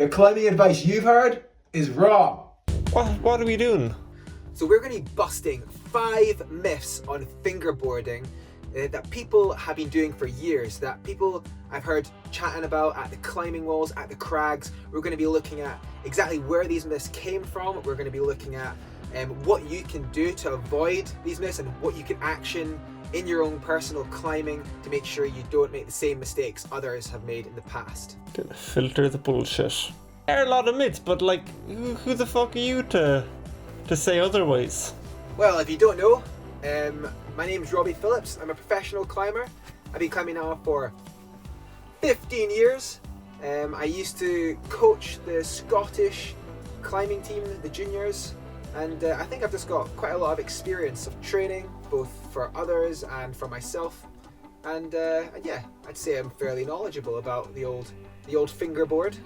The climbing advice you've heard is wrong. What are we doing? So we're going to be busting 5 myths on fingerboarding that people have been doing for years, that people I've heard chatting about at the climbing walls, at the crags. We're going to be looking at exactly where these myths came from. We're going to be looking at what you can do to avoid these myths and what you can action in your own personal climbing to make sure you don't make the same mistakes others have made in the past. Gonna filter the bullshit. There are a lot of myths, but like, who the fuck are you to say otherwise? Well, if you don't know, my name's Robbie Phillips. I'm a professional climber. I've been climbing now for 15 years. I used to coach the Scottish climbing team, the juniors, and I think I've just got quite a lot of experience of training, both for others and for myself. And yeah, I'd say I'm fairly knowledgeable about the old fingerboard.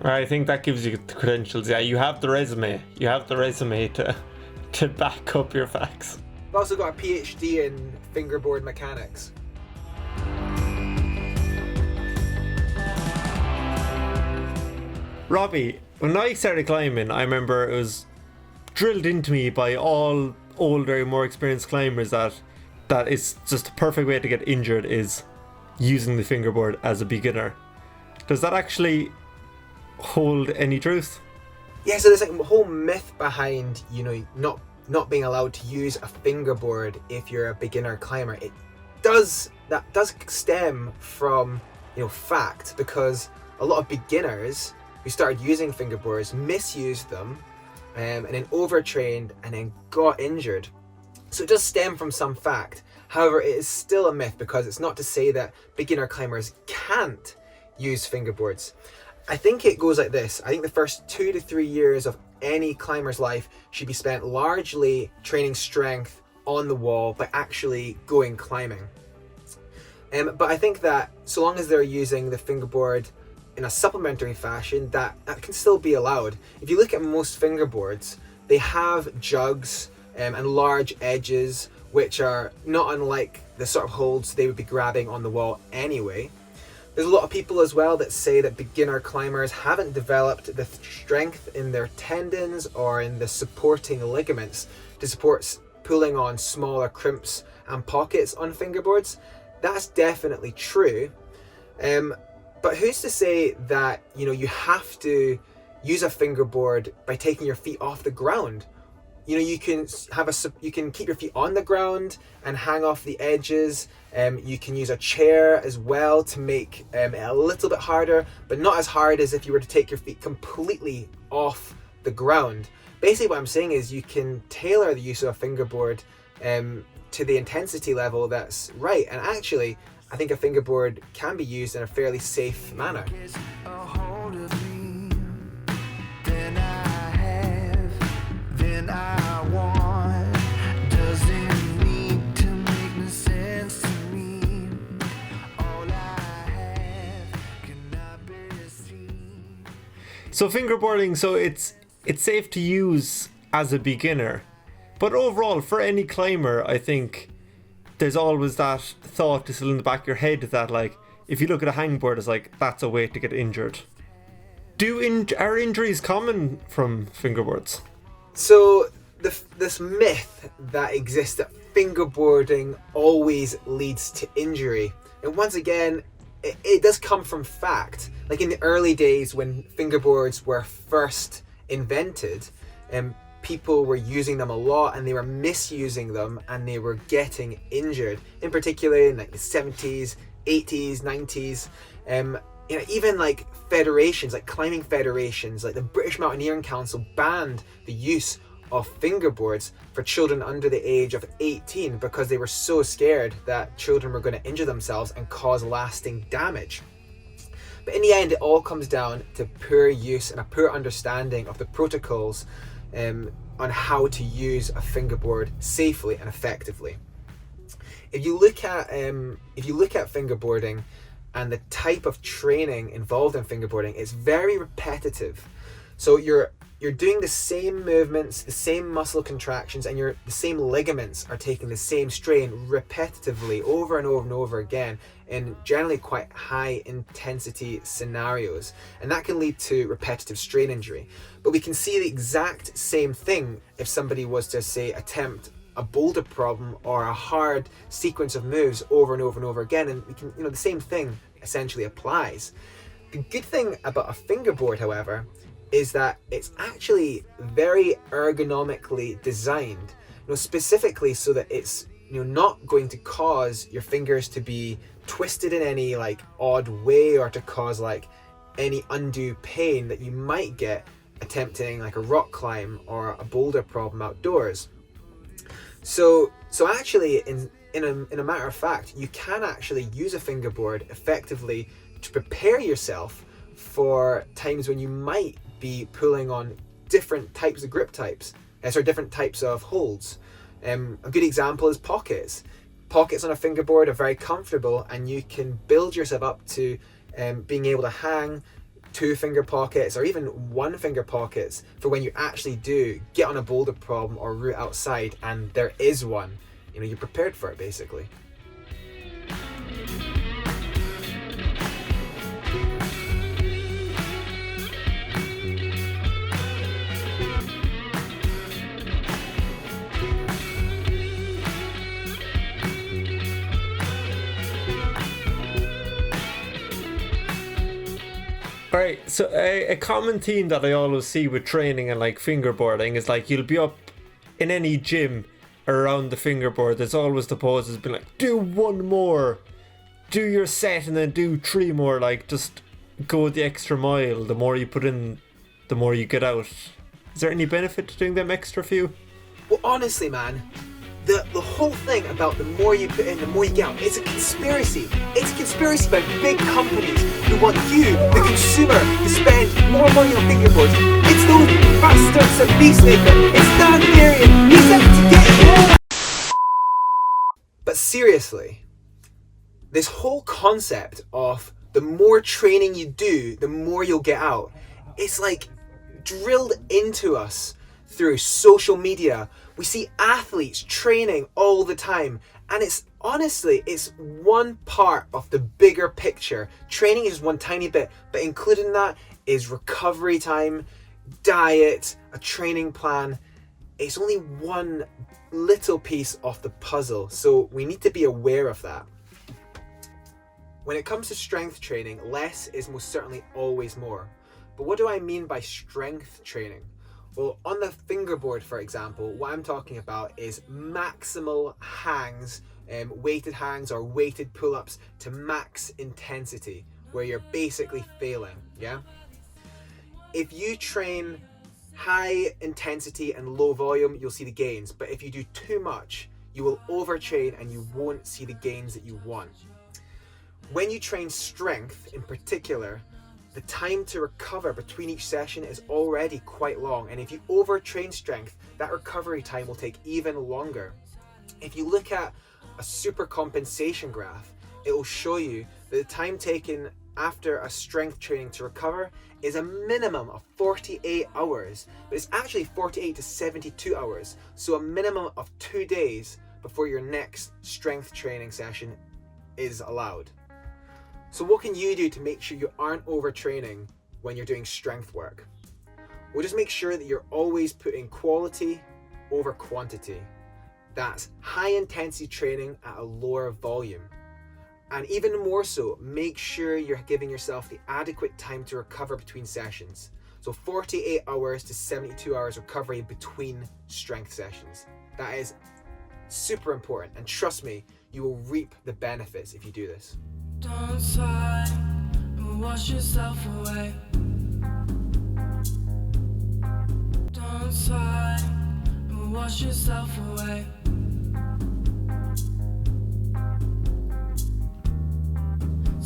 I think that gives you the credentials. Yeah, you have the resume. You have the resume to back up your facts. I've also got a PhD in fingerboard mechanics. Robbie, when I started climbing, I remember it was drilled into me by all older, more experienced climbers that it's just a perfect way to get injured is using the fingerboard as a beginner. Does that actually hold any truth? Yeah, so there's like a whole myth behind, not being allowed to use a fingerboard if you're a beginner climber. That does stem from, fact, because a lot of beginners who started using fingerboards misused them and then overtrained and then got injured. So it does stem from some fact. However, it is still a myth because it's not to say that beginner climbers can't use fingerboards. I think it goes like this. I think the first 2 to 3 years of any climber's life should be spent largely training strength on the wall by actually going climbing. But I think that so long as they're using the fingerboard in a supplementary fashion, that can still be allowed. If you look at most fingerboards, they have jugs and large edges, which are not unlike the sort of holds they would be grabbing on the wall anyway. There's a lot of people as well that say that beginner climbers haven't developed the strength in their tendons or in the supporting ligaments to support pulling on smaller crimps and pockets on fingerboards. That's definitely true. But who's to say that, you have to use a fingerboard by taking your feet off the ground? You can keep your feet on the ground and hang off the edges. You can use a chair as well to make it a little bit harder, but not as hard as if you were to take your feet completely off the ground. Basically what I'm saying is you can tailor the use of a fingerboard to the intensity level that's right. And actually, I think a fingerboard can be used in a fairly safe manner. So fingerboarding, so it's safe to use as a beginner, but overall for any climber, I think there's always that thought still in the back of your head that like if you look at a hangboard, it's like that's a way to get injured. Are injuries common from fingerboards? So this myth that exists that fingerboarding always leads to injury, and once again, it does come from fact. Like in the early days when fingerboards were first invented, people were using them a lot and they were misusing them and they were getting injured. In particular in like the 70s, 80s, 90s. Even like federations, like climbing federations, like the British Mountaineering Council banned the use of fingerboards for children under the age of 18 because they were so scared that children were going to injure themselves and cause lasting damage. But in the end, it all comes down to poor use and a poor understanding of the protocols on how to use a fingerboard safely and effectively. If you look at fingerboarding and the type of training involved in fingerboarding, it's very repetitive. So you're doing the same movements, the same muscle contractions, and the same ligaments are taking the same strain repetitively over and over and over again in generally quite high intensity scenarios. And that can lead to repetitive strain injury. But we can see the exact same thing if somebody was to, say, attempt a boulder problem or a hard sequence of moves over and over and over again. And we can, the same thing essentially applies. The good thing about a fingerboard, however, is that it's actually very ergonomically designed, specifically so that it's not going to cause your fingers to be twisted in any like odd way or to cause like any undue pain that you might get attempting like a rock climb or a boulder problem outdoors. So actually, in a matter of fact, you can actually use a fingerboard effectively to prepare yourself for times when you might be pulling on different types of grip types, different types of holds. A good example is pockets. Pockets on a fingerboard are very comfortable, and you can build yourself up to being able to hang 2 finger pockets or even 1 finger pockets for when you actually do get on a boulder problem or route outside, and there is one. You're prepared for it basically. Alright, so a common theme that I always see with training and like fingerboarding is like you'll be up in any gym around the fingerboard, there's always the poses being like, do 1 more, do your set and then do 3 more, like just go the extra mile. The more you put in, the more you get out. Is there any benefit to doing them extra few? Well, honestly, man, the whole thing about the more you put in, the more you get out, it's a conspiracy. It's a conspiracy by big companies who want you, the consumer, to spend more money on fingerboards. It's those bastards at Peacemaker. It's Dan Marion. He's out to get you. But seriously, this whole concept of the more training you do, the more you'll get out, it's like drilled into us through social media. We see athletes training all the time, and it's one part of the bigger picture. Training is one tiny bit, but including that is recovery time, diet, a training plan. It's only one little piece of the puzzle, so we need to be aware of that. When it comes to strength training, less is most certainly always more. But what do I mean by strength training? Well, on the fingerboard, for example, what I'm talking about is maximal hangs, weighted hangs or weighted pull-ups to max intensity, where you're basically failing, yeah? If you train high intensity and low volume, you'll see the gains. But if you do too much, you will overtrain and you won't see the gains that you want. When you train strength in particular, the time to recover between each session is already quite long, and if you overtrain strength, that recovery time will take even longer. If you look at a super compensation graph, it will show you that the time taken after a strength training to recover is a minimum of 48 hours, but it's actually 48 to 72 hours, so a minimum of 2 days before your next strength training session is allowed. So what can you do to make sure you aren't overtraining when you're doing strength work? Well, just make sure that you're always putting quality over quantity. That's high intensity training at a lower volume. And even more so, make sure you're giving yourself the adequate time to recover between sessions. So 48 hours to 72 hours recovery between strength sessions. That is super important, and trust me, you will reap the benefits if you do this. Don't sigh and wash yourself away. Don't sigh and wash yourself away.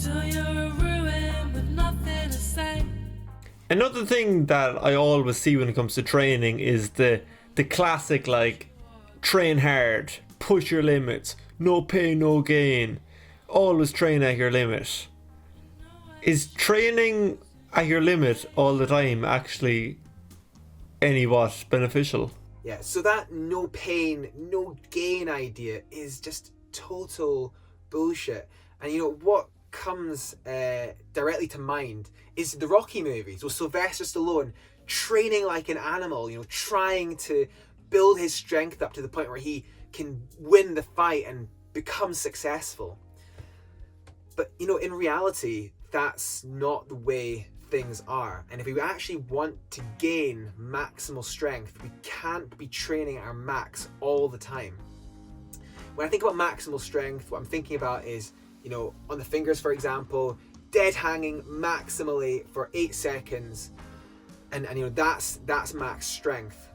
Till you're a ruin with nothing to say. Another thing that I always see when it comes to training is the classic like train hard, push your limits, no pain, no gain. Always train at your limit. Is training at your limit all the time actually any what beneficial. Yeah, so that no pain, no gain idea is just total bullshit. And you know what comes directly to mind is the Rocky movies with Sylvester Stallone training like an animal, you know, trying to build his strength up to the point where he can win the fight and become successful. But you know, in reality, that's not the way things are. And if we actually want to gain maximal strength, we can't be training our max all the time. When I think about maximal strength, what I'm thinking about is, you know, on the fingers, for example, dead hanging maximally for 8 seconds, and you know, that's max strength.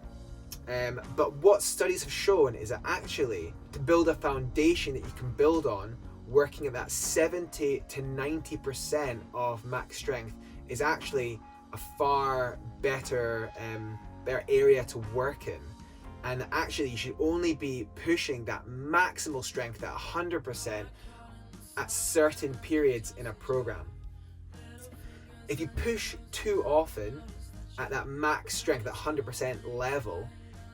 But what studies have shown is that actually to build a foundation that you can build on, working at that 70 to 90% of max strength is actually a far better area to work in. And actually you should only be pushing that maximal strength at 100% at certain periods in a program. If you push too often at that max strength, that 100% level,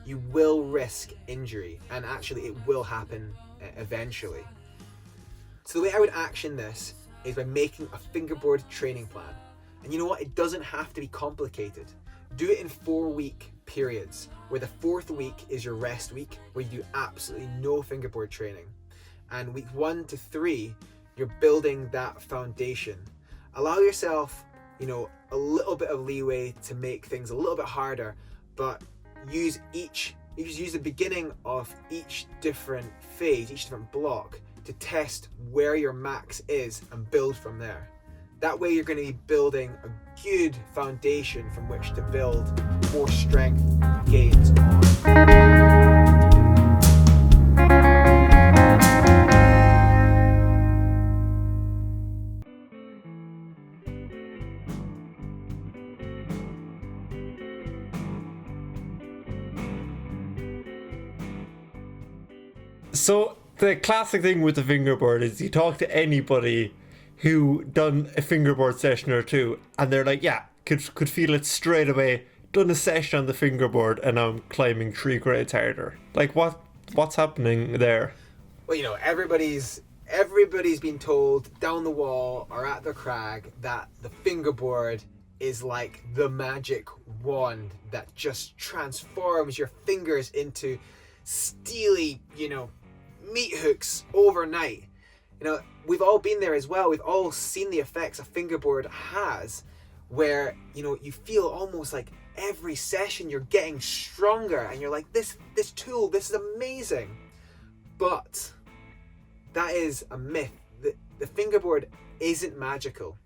you will risk injury, and actually it will happen eventually. So the way I would action this is by making a fingerboard training plan. And you know what? It doesn't have to be complicated. Do it in 4-week periods, where the 4th week is your rest week, where you do absolutely no fingerboard training. And week 1 to 3, you're building that foundation. Allow yourself, you know, a little bit of leeway to make things a little bit harder, but use the beginning of each different phase, each different block, to test where your max is and build from there. That way you're going to be building a good foundation from which to build more strength gains on. So the classic thing with the fingerboard is you talk to anybody who done a fingerboard session or two, and they're like, yeah, could feel it straight away. Done a session on the fingerboard, and now I'm climbing 3 grades harder. Like, what's happening there? Well, you know, everybody's been told down the wall or at the crag that the fingerboard is like the magic wand that just transforms your fingers into steely, you know, meat hooks overnight. You know, we've all been there as well. We've all seen the effects a fingerboard has, where, you know, you feel almost like every session you're getting stronger, and you're like, this tool, this is amazing. But that is a myth. The fingerboard isn't magical.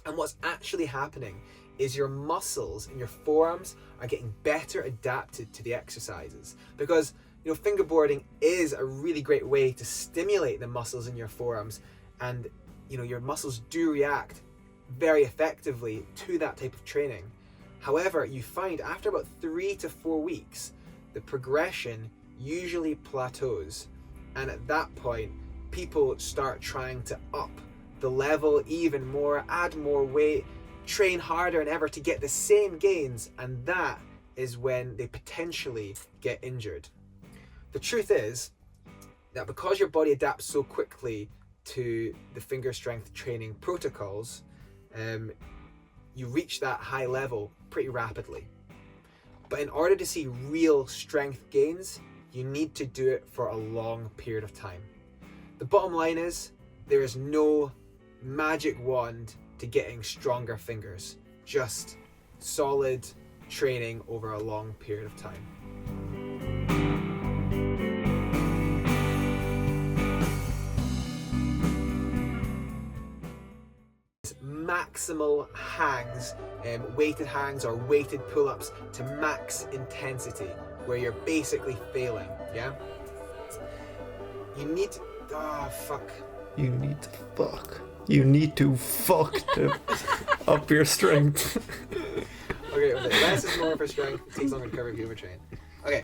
And what's actually happening is your muscles and your forearms are getting better adapted to the exercises, because you know, fingerboarding is a really great way to stimulate the muscles in your forearms, and you know, your muscles do react very effectively to that type of training. However, you find after about 3 to 4 weeks, the progression usually plateaus, and at that point, people start trying to up the level even more, add more weight, train harder than ever to get the same gains, and that is when they potentially get injured. The truth is that because your body adapts so quickly to the finger strength training protocols, you reach that high level pretty rapidly. But in order to see real strength gains, you need to do it for a long period of time. The bottom line is, there is no magic wand to getting stronger fingers, just solid training over a long period of time. Maximal hangs, weighted hangs or weighted pull-ups to max intensity, where you're basically failing. Yeah, you need to up your strength. Okay, less is more for strength. It takes longer to cover if you overtrain.